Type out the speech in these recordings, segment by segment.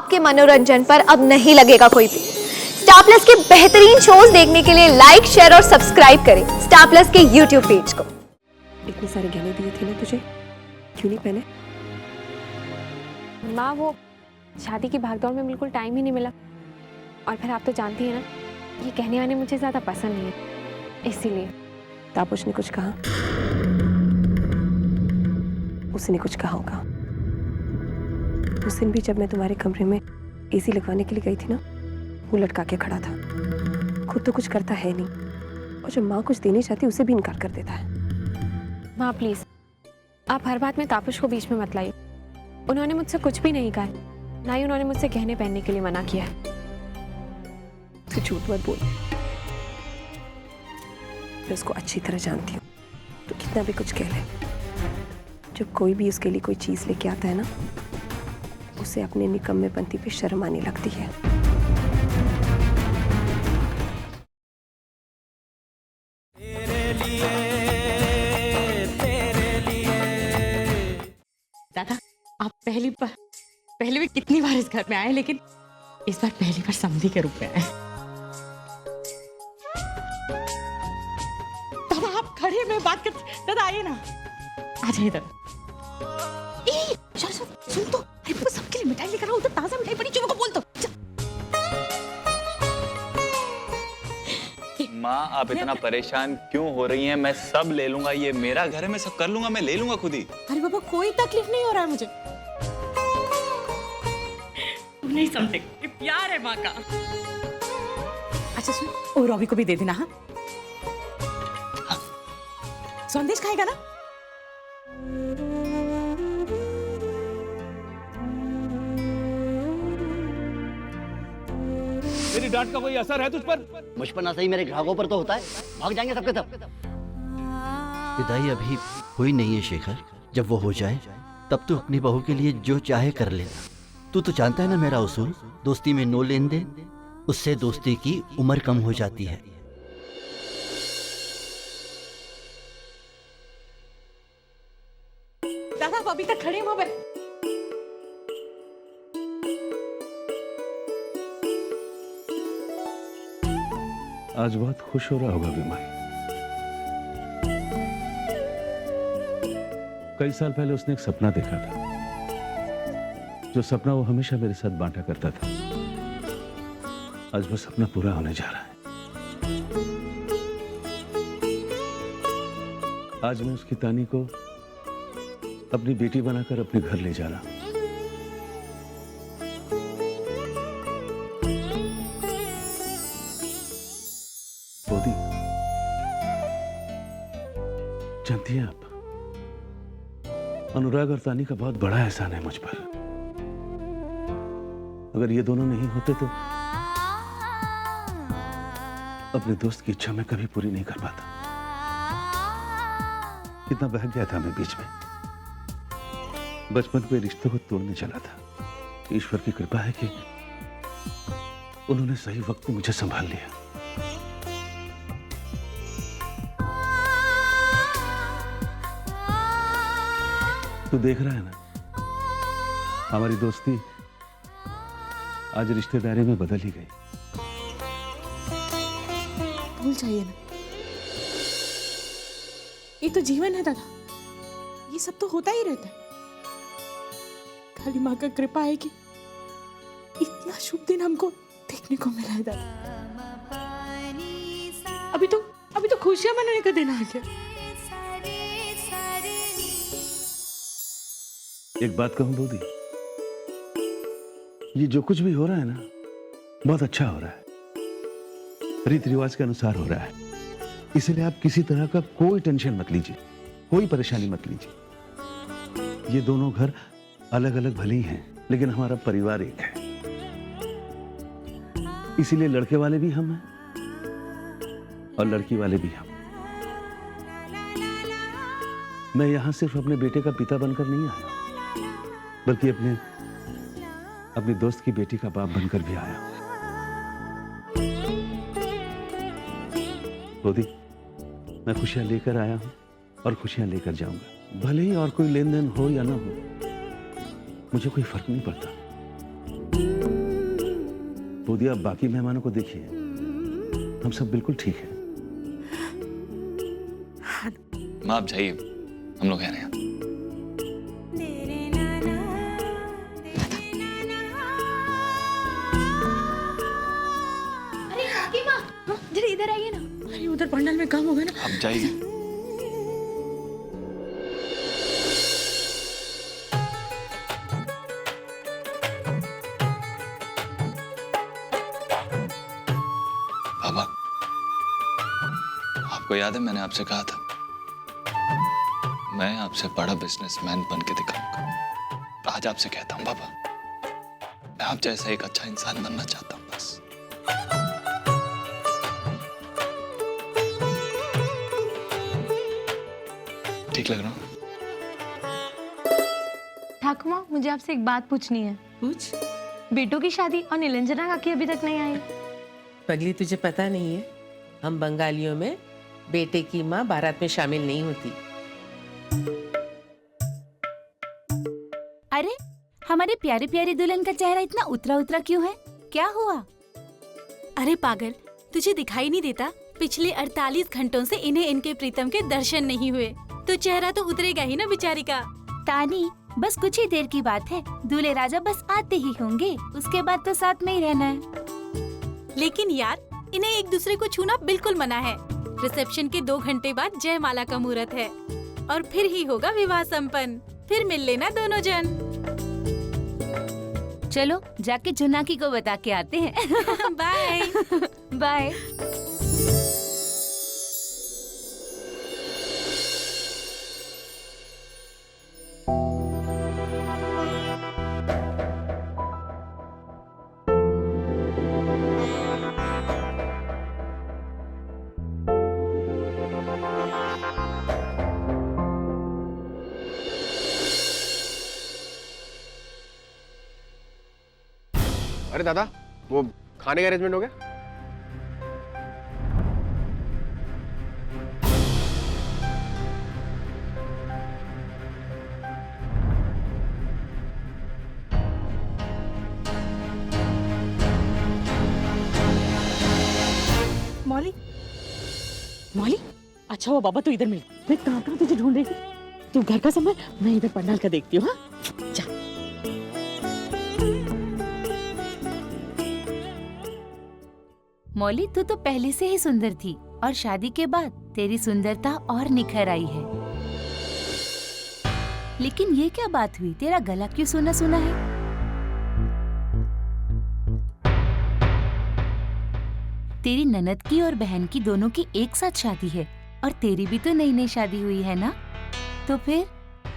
आपके मनोरंजन पर अब नहीं लगेगा कोई भी। स्टार प्लस के बेहतरीन शोज देखने के लिए लाइक, शेयर और सब्सक्राइब करें स्टार प्लस के यूट्यूब पेज को। इतने सारे गहने दिए थे ना तुझे, क्यों नहीं पहने? माँ, वो शादी की भागदौड़ में बिल्कुल टाइम ही नहीं मिला। और फिर आप तो जानती हैं ना, ये गहने वाने मुझे ज़्यादा पसंद नहीं है, इसीलिए। तापस ने कुछ कहा? उसने कुछ कहा होगा। उस दिन भी जब मैं तुम्हारे कमरे में एसी लगवाने के लिए गई थी ना, वो लटका के खड़ा था। खुद तो कुछ करता है नहीं, और जब माँ कुछ देनी चाहती उसे भी इनकार कर देता है। माँ प्लीज़, आप हर बात में तापस को बीच में मत लाइए। उन्होंने मुझसे कुछ भी नहीं कहा, ना ही उन्होंने मुझसे गहने पहनने के लिए मना किया है। तो झूठ मत बोल, मैं उसको अच्छी तरह जानती हूँ। तो कितना भी कुछ कह ले, जब कोई भी उसके लिए कोई चीज लेके आता है ना, उसे अपने निकम्मेपंती पे शर्म आने लगती है। दादा, आप पहले भी कितनी बार इस घर में आए, लेकिन इस बार पहली बार समधी के रूप में आए। दादा आप खड़े, मैं बात कर। दादा आइए ना, आ जाइए दादा। सुन तो, अरे पापा सबके लिए मिठाई लेकर आओ, उधर ताजा मिठाई पड़ी, चुप को बोल दो। माँ आप इतना परेशान क्यों हो रही हैं? मैं सब ले लूंगा, ये मेरा घर है, मैं सब कर लूंगा, मैं ले लूंगा खुद ही। अरे बाबा कोई तकलीफ नहीं हो रहा है मुझे। तुम नहीं समझे, ये प्यार है माँ का। अच्छा सुन, और रवि को भी दे देना। हाँ, संदेश खाएगा ना? मेरी डांट का कोई असर है तुझ पर? मुझ पर ना सही, मेरे ग्राहकों पर तो होता है। भाग जाएंगे सबके सब। विदाई अभी हुई नहीं है शेखर, जब वो हो जाए तब तू अपनी बहू के लिए जो चाहे कर लेना। तू तो जानता है ना मेरा उसूल, दोस्ती में नो लेन देन, उससे दोस्ती की उम्र कम हो जाती है। दादा आप अभी तक खड़े वहां पर। आज बहुत खुश हो रहा होगा विमल। कई साल पहले उसने एक सपना देखा था, जो सपना वो हमेशा मेरे साथ बांटा करता था। आज वो सपना पूरा होने जा रहा है। आज मैं उसकी तानी को अपनी बेटी बनाकर अपने घर ले जा रहा हूं। मोदी, जानती हैं आप, अनुराग और तानी का बहुत बड़ा एहसान है मुझ पर। अगर ये दोनों नहीं होते तो अपने दोस्त की इच्छा मैं कभी पूरी नहीं कर पाता। कितना बहक गया था मैं बीच में, बचपन में रिश्तों को तोड़ने चला था। ईश्वर की कृपा है कि उन्होंने सही वक्त पे मुझे संभाल लिया। तू देख रहा है ना, हमारी दोस्ती आज रिश्तेदारी में बदल ही गई। भूल जाइए ना, ये तो जीवन है दादा, ये सब तो होता ही रहता है। खाली माँ का कृपा है कि इतना शुभ दिन हमको देखने को मिला है दादा। अभी तो खुशियां मनाने का दिन आ गया। एक बात कहूं बोदी, ये जो कुछ भी हो रहा है ना, बहुत अच्छा हो रहा है, रीति रिवाज के अनुसार हो रहा है। इसलिए आप किसी तरह का कोई टेंशन मत लीजिए, कोई परेशानी मत लीजिए। ये दोनों घर अलग अलग भले ही हैं, लेकिन हमारा परिवार एक है। इसीलिए लड़के वाले भी हम हैं और लड़की वाले भी हम। मैं यहां सिर्फ अपने बेटे का पिता बनकर नहीं आया, बल्कि अपने दोस्त की बेटी का बाप बनकर भी आया। बोदी, मैं खुशियां लेकर आया हूं और खुशियां लेकर जाऊंगा। भले ही और कोई लेन देन हो या ना हो, मुझे कोई फर्क नहीं पड़ता। खो दिया, बाकी मेहमानों को देखिए, हम सब बिल्कुल ठीक है। माँ आप जाइए, हम लोग हैं यहाँ। अरे काकी माँ, जरा इधर आइए ना। अरे उधर पंडाल में काम होगा ना। आप जाइए। बाबा, आपको याद है मैंने आपसे कहा था मैं आपसे बड़ा बिजनेसमैन बन के दिखाऊंगा। आज आपसे कहता हूं बाबा, मैं आप जैसा एक अच्छा इंसान बनना चाहता हूं बस। ठीक लग रहा हूं? ठाकुर माँ, मुझे आपसे एक बात पूछनी है। पूछ। बेटों की शादी और नीलंजना काकी अभी तक नहीं आई। पगली, तुझे पता नहीं है, हम बंगालियों में बेटे की माँ बारात में शामिल नहीं होती। अरे हमारे प्यारे प्यारे दुल्हन का चेहरा इतना उतरा उतरा क्यों है? क्या हुआ? अरे पागल, तुझे दिखाई नहीं देता? पिछले 48 घंटों से इन्हें इनके प्रीतम के दर्शन नहीं हुए, तो चेहरा तो उतरेगा ही ना बेचारी का। तानी, बस कुछ ही देर की बात है, दूल्हे राजा बस आते ही होंगे, उसके बाद तो साथ में ही रहना है। लेकिन यार, इन्हें एक दूसरे को छूना बिल्कुल मना है। रिसेप्शन के 2 घंटे बाद जयमाला का मुहूर्त है और फिर ही होगा विवाह संपन्न। फिर मिल लेना दोनों जन। चलो जाके जुनाकी को बता के आते हैं। Bye bye. अरे दादा, वो खाने का अरेंजमेंट हो गया? मौली, मौली, अच्छा वो बाबा तू इधर मिल। मैं कहाँ तुझे ढूंढ रही थी। तू घर का संभाल, मैं इधर पंडाल का देखती हूँ। हाँ जा। मौली, तू तो पहले से ही सुंदर थी और शादी के बाद तेरी सुंदरता और निखर आई है। लेकिन ये क्या बात हुई? तेरा गला क्यों सूना सूना है? तेरी ननद की और बहन की दोनों की एक साथ शादी है और तेरी भी तो नई नई शादी हुई है ना, तो फिर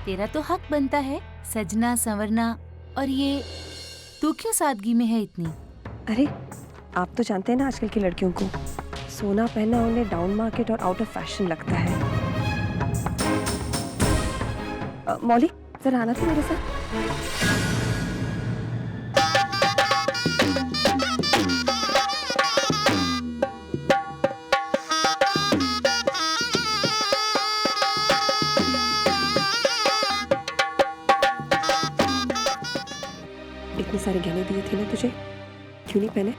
तेरा तो हक बनता है सजना संवरना। और ये तू क्यों सादगी में है इतनी? अरे आप तो जानते हैं ना आजकल की लड़कियों को सोना पहनना उन्हें डाउन मार्केट और आउट ऑफ फैशन लगता है। मौली, जरा आना था मेरे साथ। इतने सारे गहने दिए थे ना तुझे, क्यों नहीं पहने?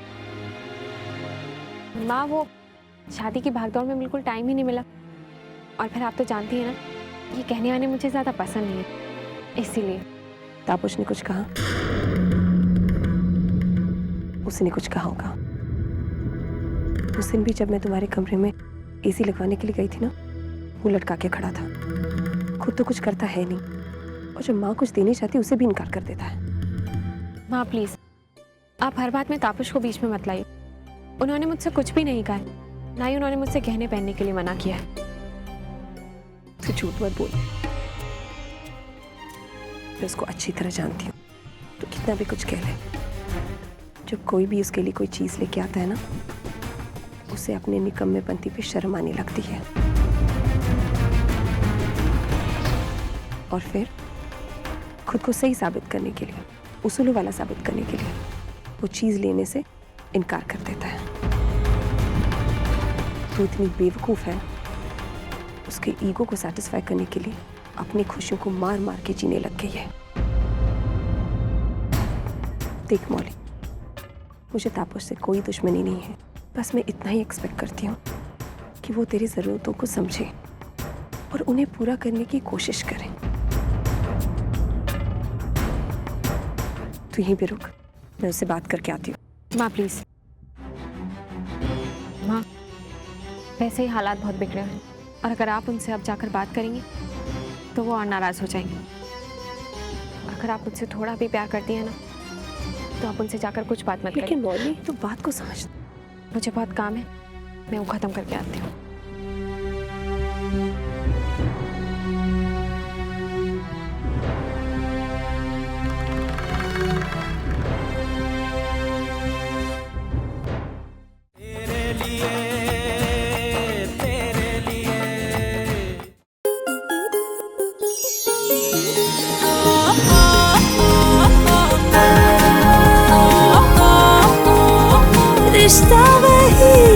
माँ, वो शादी की भागदौड़ में बिल्कुल टाइम ही नहीं मिला। और फिर आप तो जानती हैं ना, ये कहने वाने मुझे ज़्यादा पसंद नहीं है, इसीलिए। तापुश ने कुछ कहा? उसने कुछ कहा होगा। उस दिन भी जब मैं तुम्हारे कमरे में एसी लगवाने के लिए गई थी ना, वो लटका के खड़ा था। खुद तो कुछ करता है नहीं, और जब माँ कुछ देनी चाहती उसे भी इनकार कर देता है। माँ प्लीज़, आप हर बात में तापुश को बीच में मत लाइए। उन्होंने मुझसे कुछ भी नहीं कहा, ना ही उन्होंने मुझसे गहने पहनने के लिए मना किया है। तो झूठ मत बोल, मैं उसको अच्छी तरह जानती हूँ, तो कितना भी कुछ कह ले, जब कोई भी उसके लिए कोई चीज लेके आता है ना, उसे अपने निकम्मेपंती पे शर्म आने लगती है। और फिर खुद को सही साबित करने के लिए, उसूलों वाला साबित करने के लिए, वो चीज लेने से इनकार कर देता है। तो इतनी बेवकूफ है, उसके ईगो को सैटिस्फाई करने के लिए अपनी खुशियों को मार मार के जीने लग गई है। देख मौली, मुझे तापस से कोई दुश्मनी नहीं है, बस मैं इतना ही एक्सपेक्ट करती हूँ कि वो तेरी ज़रूरतों को समझे और उन्हें पूरा करने की कोशिश करे। तू यहीं पे रुक, मैं उससे बात करके आती हूँ। माँ प्लीज़। माँ, वैसे ही हालात बहुत बिगड़े हैं और अगर आप उनसे अब जाकर बात करेंगी तो वो और नाराज़ हो जाएंगे। अगर आप मुझसे थोड़ा भी प्यार करती हैं ना तो आप उनसे जाकर कुछ बात मत करें। लेकिन मौली, तू बात को समझ। मुझे बहुत काम है, मैं वो ख़त्म करके आती हूँ। रिश्ता वही